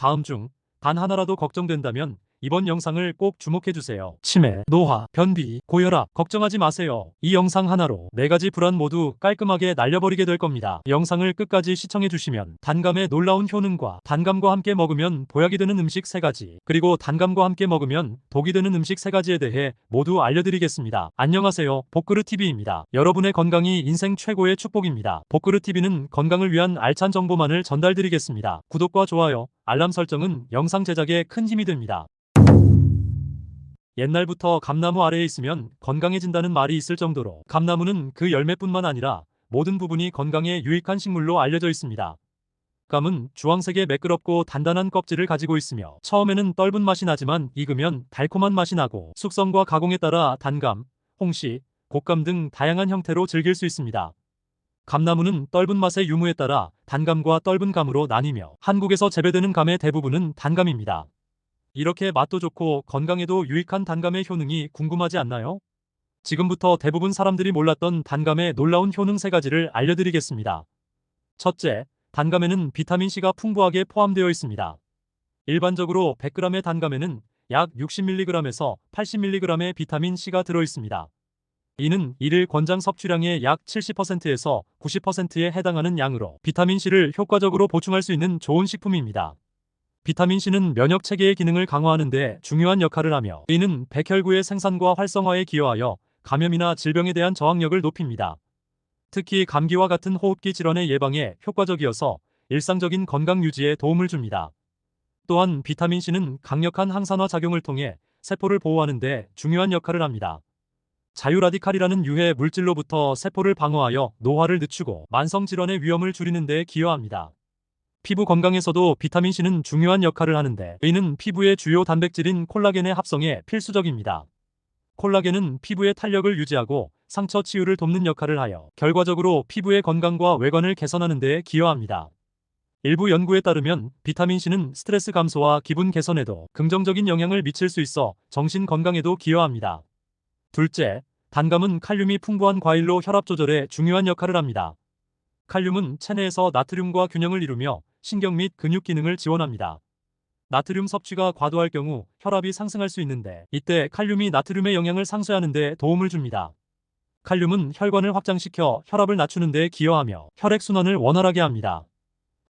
다음 중 단 하나라도 걱정된다면 이번 영상을 꼭 주목해주세요. 치매, 노화, 변비, 고혈압 걱정하지 마세요. 이 영상 하나로 4가지 불안 모두 깔끔하게 날려버리게 될 겁니다. 영상을 끝까지 시청해주시면 단감의 놀라운 효능과 단감과 함께 먹으면 보약이 되는 음식 3가지, 그리고 단감과 함께 먹으면 독이 되는 음식 3가지에 대해 모두 알려드리겠습니다. 안녕하세요, 복그르TV입니다. 여러분의 건강이 인생 최고의 축복입니다. 복그르TV는 건강을 위한 알찬 정보만을 전달드리겠습니다. 구독과 좋아요, 알람 설정은 영상 제작에 큰 힘이 됩니다. 옛날부터 감나무 아래에 있으면 건강해진다는 말이 있을 정도로 감나무는 그 열매뿐만 아니라 모든 부분이 건강에 유익한 식물로 알려져 있습니다. 감은 주황색의 매끄럽고 단단한 껍질을 가지고 있으며 처음에는 떫은 맛이 나지만 익으면 달콤한 맛이 나고 숙성과 가공에 따라 단감, 홍시, 곶감 등 다양한 형태로 즐길 수 있습니다. 감나무는 떫은 맛의 유무에 따라 단감과 떫은 감으로 나뉘며 한국에서 재배되는 감의 대부분은 단감입니다. 이렇게 맛도 좋고 건강에도 유익한 단감의 효능이 궁금하지 않나요? 지금부터 대부분 사람들이 몰랐던 단감의 놀라운 효능 3가지를 알려드리겠습니다. 첫째, 단감에는 비타민C가 풍부하게 포함되어 있습니다. 일반적으로 100g의 단감에는 약 60mg에서 80mg의 비타민C가 들어있습니다. 이는 일일 권장 섭취량의 약 70%에서 90%에 해당하는 양으로 비타민C를 효과적으로 보충할 수 있는 좋은 식품입니다. 비타민C는 면역 체계의 기능을 강화하는 데 중요한 역할을 하며 이는 백혈구의 생산과 활성화에 기여하여 감염이나 질병에 대한 저항력을 높입니다. 특히 감기와 같은 호흡기 질환의 예방에 효과적이어서 일상적인 건강 유지에 도움을 줍니다. 또한 비타민C는 강력한 항산화 작용을 통해 세포를 보호하는 데 중요한 역할을 합니다. 자유라디칼이라는 유해 물질로부터 세포를 방어하여 노화를 늦추고 만성질환의 위험을 줄이는 데 기여합니다. 피부 건강에서도 비타민C는 중요한 역할을 하는데 이는 피부의 주요 단백질인 콜라겐의 합성에 필수적입니다. 콜라겐은 피부의 탄력을 유지하고 상처 치유를 돕는 역할을 하여 결과적으로 피부의 건강과 외관을 개선하는 데 기여합니다. 일부 연구에 따르면 비타민C는 스트레스 감소와 기분 개선에도 긍정적인 영향을 미칠 수 있어 정신 건강에도 기여합니다. 둘째, 단감은 칼륨이 풍부한 과일로 혈압 조절에 중요한 역할을 합니다. 칼륨은 체내에서 나트륨과 균형을 이루며 신경 및 근육 기능을 지원합니다. 나트륨 섭취가 과도할 경우 혈압이 상승할 수 있는데 이때 칼륨이 나트륨의 영향을 상쇄하는 데 도움을 줍니다. 칼륨은 혈관을 확장시켜 혈압을 낮추는 데 기여하며 혈액순환을 원활하게 합니다.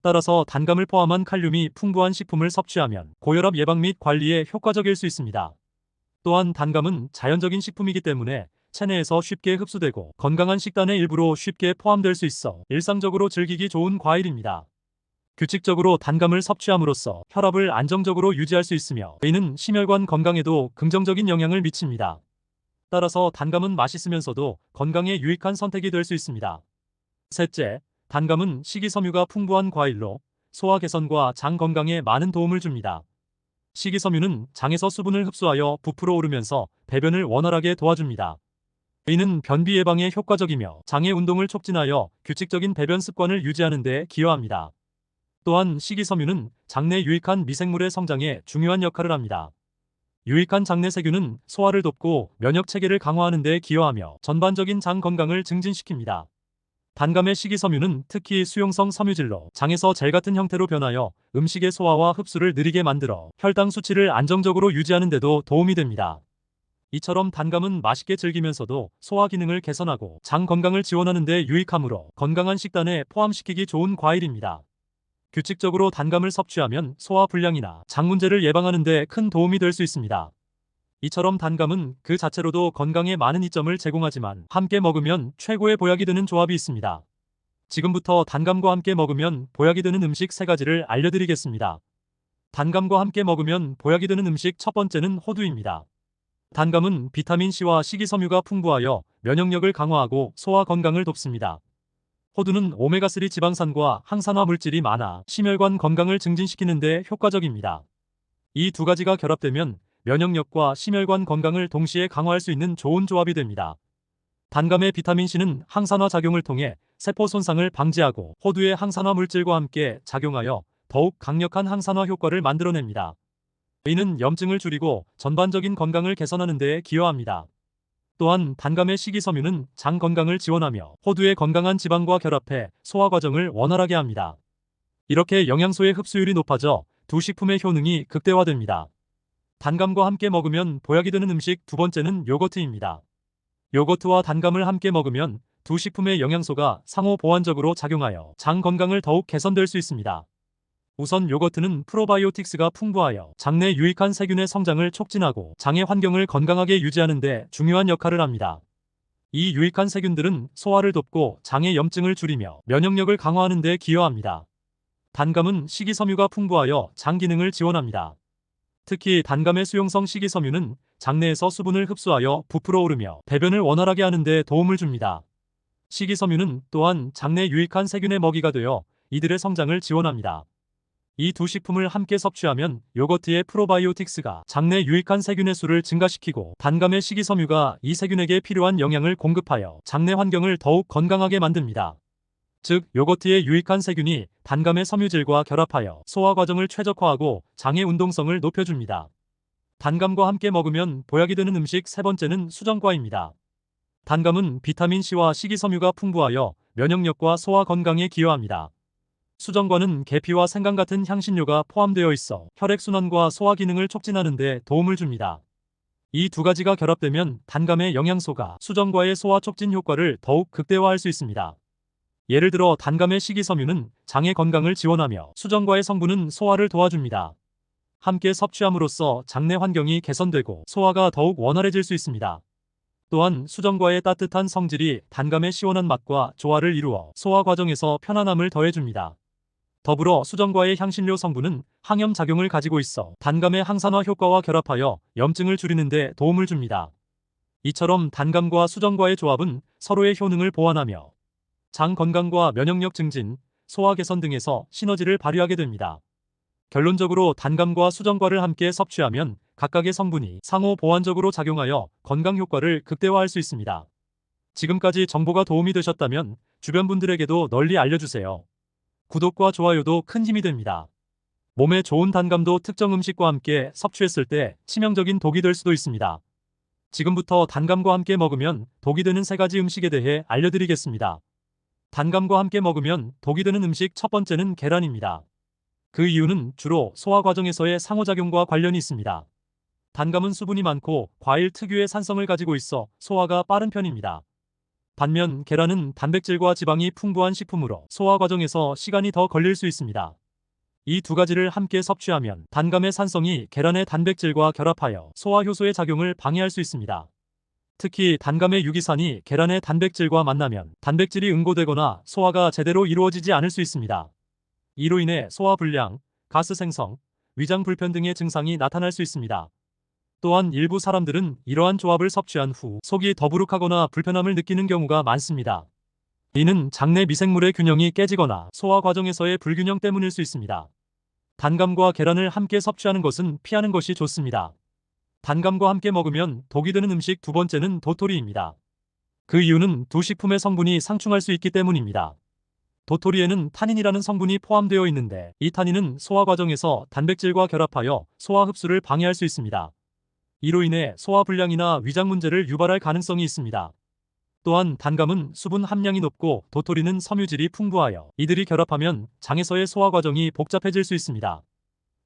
따라서 단감을 포함한 칼륨이 풍부한 식품을 섭취하면 고혈압 예방 및 관리에 효과적일 수 있습니다. 또한 단감은 자연적인 식품이기 때문에 체내에서 쉽게 흡수되고 건강한 식단의 일부로 쉽게 포함될 수 있어 일상적으로 즐기기 좋은 과일입니다. 규칙적으로 단감을 섭취함으로써 혈압을 안정적으로 유지할 수 있으며 이는 심혈관 건강에도 긍정적인 영향을 미칩니다. 따라서 단감은 맛있으면서도 건강에 유익한 선택이 될 수 있습니다. 셋째, 단감은 식이섬유가 풍부한 과일로 소화 개선과 장 건강에 많은 도움을 줍니다. 식이섬유는 장에서 수분을 흡수하여 부풀어 오르면서 배변을 원활하게 도와줍니다. 이는 변비 예방에 효과적이며 장의 운동을 촉진하여 규칙적인 배변 습관을 유지하는 데 기여합니다. 또한 식이섬유는 장내 유익한 미생물의 성장에 중요한 역할을 합니다. 유익한 장내 세균은 소화를 돕고 면역 체계를 강화하는 데 기여하며 전반적인 장 건강을 증진시킵니다. 단감의 식이섬유는 특히 수용성 섬유질로 장에서 젤 같은 형태로 변하여 음식의 소화와 흡수를 느리게 만들어 혈당 수치를 안정적으로 유지하는 데도 도움이 됩니다. 이처럼 단감은 맛있게 즐기면서도 소화 기능을 개선하고 장 건강을 지원하는 데 유익하므로 건강한 식단에 포함시키기 좋은 과일입니다. 규칙적으로 단감을 섭취하면 소화 불량이나 장 문제를 예방하는 데 큰 도움이 될 수 있습니다. 이처럼 단감은 그 자체로도 건강에 많은 이점을 제공하지만 함께 먹으면 최고의 보약이 되는 조합이 있습니다. 지금부터 단감과 함께 먹으면 보약이 되는 음식 3가지를 알려드리겠습니다. 단감과 함께 먹으면 보약이 되는 음식 첫 번째는 호두입니다. 단감은 비타민C와 식이섬유가 풍부하여 면역력을 강화하고 소화 건강을 돕습니다. 호두는 오메가3 지방산과 항산화 물질이 많아 심혈관 건강을 증진시키는 데 효과적입니다. 이 2가지가 결합되면 면역력과 심혈관 건강을 동시에 강화할 수 있는 좋은 조합이 됩니다. 단감의 비타민C는 항산화 작용을 통해 세포 손상을 방지하고 호두의 항산화 물질과 함께 작용하여 더욱 강력한 항산화 효과를 만들어냅니다. 이는 염증을 줄이고 전반적인 건강을 개선하는 데 기여합니다. 또한 단감의 식이섬유는 장 건강을 지원하며 호두의 건강한 지방과 결합해 소화 과정을 원활하게 합니다. 이렇게 영양소의 흡수율이 높아져 두 식품의 효능이 극대화됩니다. 단감과 함께 먹으면 보약이 되는 음식 두 번째는 요거트입니다. 요거트와 단감을 함께 먹으면 두 식품의 영양소가 상호 보완적으로 작용하여 장 건강을 더욱 개선될 수 있습니다. 우선 요거트는 프로바이오틱스가 풍부하여 장내 유익한 세균의 성장을 촉진하고 장의 환경을 건강하게 유지하는 데 중요한 역할을 합니다. 이 유익한 세균들은 소화를 돕고 장의 염증을 줄이며 면역력을 강화하는 데 기여합니다. 단감은 식이섬유가 풍부하여 장 기능을 지원합니다. 특히 단감의 수용성 식이섬유는 장내에서 수분을 흡수하여 부풀어 오르며 배변을 원활하게 하는 데 도움을 줍니다. 식이섬유는 또한 장내 유익한 세균의 먹이가 되어 이들의 성장을 지원합니다. 이 두 식품을 함께 섭취하면 요거트의 프로바이오틱스가 장내 유익한 세균의 수를 증가시키고 단감의 식이섬유가 이 세균에게 필요한 영양을 공급하여 장내 환경을 더욱 건강하게 만듭니다. 즉, 요거트의 유익한 세균이 단감의 섬유질과 결합하여 소화 과정을 최적화하고 장의 운동성을 높여줍니다. 단감과 함께 먹으면 보약이 되는 음식 세 번째는 수정과입니다. 단감은 비타민C와 식이섬유가 풍부하여 면역력과 소화 건강에 기여합니다. 수정과는 계피와 생강 같은 향신료가 포함되어 있어 혈액순환과 소화 기능을 촉진하는 데 도움을 줍니다. 이 두 가지가 결합되면 단감의 영양소가 수정과의 소화 촉진 효과를 더욱 극대화할 수 있습니다. 예를 들어 단감의 식이섬유는 장의 건강을 지원하며 수정과의 성분은 소화를 도와줍니다. 함께 섭취함으로써 장내 환경이 개선되고 소화가 더욱 원활해질 수 있습니다. 또한 수정과의 따뜻한 성질이 단감의 시원한 맛과 조화를 이루어 소화 과정에서 편안함을 더해줍니다. 더불어 수정과의 향신료 성분은 항염 작용을 가지고 있어 단감의 항산화 효과와 결합하여 염증을 줄이는 데 도움을 줍니다. 이처럼 단감과 수정과의 조합은 서로의 효능을 보완하며 장 건강과 면역력 증진, 소화 개선 등에서 시너지를 발휘하게 됩니다. 결론적으로 단감과 수정과를 함께 섭취하면 각각의 성분이 상호 보완적으로 작용하여 건강 효과를 극대화할 수 있습니다. 지금까지 정보가 도움이 되셨다면 주변 분들에게도 널리 알려주세요. 구독과 좋아요도 큰 힘이 됩니다. 몸에 좋은 단감도 특정 음식과 함께 섭취했을 때 치명적인 독이 될 수도 있습니다. 지금부터 단감과 함께 먹으면 독이 되는 세 가지 음식에 대해 알려드리겠습니다. 단감과 함께 먹으면 독이 되는 음식 첫 번째는 계란입니다. 그 이유는 주로 소화 과정에서의 상호작용과 관련이 있습니다. 단감은 수분이 많고 과일 특유의 산성을 가지고 있어 소화가 빠른 편입니다. 반면 계란은 단백질과 지방이 풍부한 식품으로 소화 과정에서 시간이 더 걸릴 수 있습니다. 이 두 가지를 함께 섭취하면 단감의 산성이 계란의 단백질과 결합하여 소화 효소의 작용을 방해할 수 있습니다. 특히 단감의 유기산이 계란의 단백질과 만나면 단백질이 응고되거나 소화가 제대로 이루어지지 않을 수 있습니다. 이로 인해 소화불량, 가스 생성, 위장 불편 등의 증상이 나타날 수 있습니다. 또한 일부 사람들은 이러한 조합을 섭취한 후 속이 더부룩하거나 불편함을 느끼는 경우가 많습니다. 이는 장내 미생물의 균형이 깨지거나 소화 과정에서의 불균형 때문일 수 있습니다. 단감과 계란을 함께 섭취하는 것은 피하는 것이 좋습니다. 단감과 함께 먹으면 독이 되는 음식 두 번째는 도토리입니다. 그 이유는 두 식품의 성분이 상충할 수 있기 때문입니다. 도토리에는 타닌이라는 성분이 포함되어 있는데 이 타닌은 소화 과정에서 단백질과 결합하여 소화 흡수를 방해할 수 있습니다. 이로 인해 소화불량이나 위장 문제를 유발할 가능성이 있습니다. 또한 단감은 수분 함량이 높고 도토리는 섬유질이 풍부하여 이들이 결합하면 장에서의 소화 과정이 복잡해질 수 있습니다.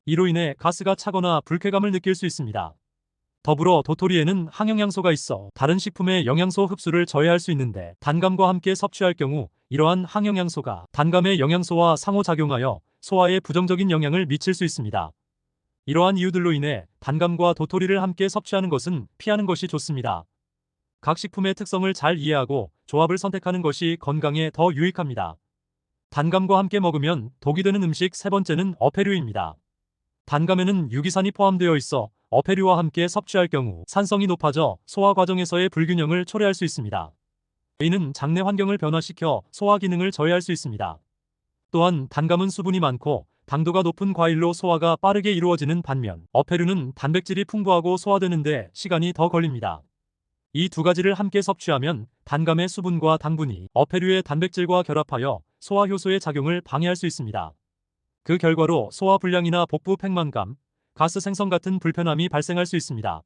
이로 인해 가스가 차거나 불쾌감을 느낄 수 있습니다. 더불어 도토리에는 항영양소가 있어 다른 식품의 영양소 흡수를 저해할 수 있는데 단감과 함께 섭취할 경우 이러한 항영양소가 단감의 영양소와 상호작용하여 소화에 부정적인 영향을 미칠 수 있습니다. 이러한 이유들로 인해 단감과 도토리를 함께 섭취하는 것은 피하는 것이 좋습니다. 각 식품의 특성을 잘 이해하고 조합을 선택하는 것이 건강에 더 유익합니다. 단감과 함께 먹으면 독이 되는 음식 세 번째는 어패류입니다. 단감에는 유기산이 포함되어 있어 어패류와 함께 섭취할 경우 산성이 높아져 소화 과정에서의 불균형을 초래할 수 있습니다. 이는 장내 환경을 변화시켜 소화 기능을 저해할 수 있습니다. 또한 단감은 수분이 많고 당도가 높은 과일로 소화가 빠르게 이루어지는 반면 어패류는 단백질이 풍부하고 소화되는데 시간이 더 걸립니다. 이 두 가지를 함께 섭취하면 단감의 수분과 당분이 어패류의 단백질과 결합하여 소화 효소의 작용을 방해할 수 있습니다. 그 결과로 소화불량이나 복부 팽만감, 가스 생성 같은 불편함이 발생할 수 있습니다.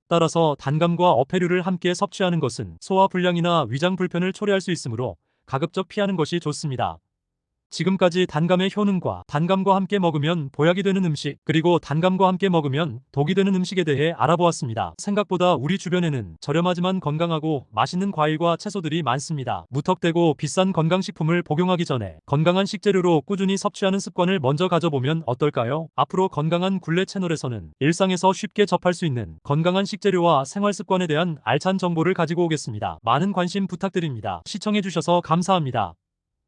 따라서 단감과 어패류를 함께 섭취하는 것은 소화불량이나 위장 불편을 초래할 수 있으므로 가급적 피하는 것이 좋습니다. 지금까지 단감의 효능과 단감과 함께 먹으면 보약이 되는 음식, 그리고 단감과 함께 먹으면 독이 되는 음식에 대해 알아보았습니다. 생각보다 우리 주변에는 저렴하지만 건강하고 맛있는 과일과 채소들이 많습니다. 무턱대고 비싼 건강식품을 복용하기 전에 건강한 식재료로 꾸준히 섭취하는 습관을 먼저 가져보면 어떨까요? 앞으로 건강한 굴레 채널에서는 일상에서 쉽게 접할 수 있는 건강한 식재료와 생활 습관에 대한 알찬 정보를 가지고 오겠습니다. 많은 관심 부탁드립니다. 시청해주셔서 감사합니다.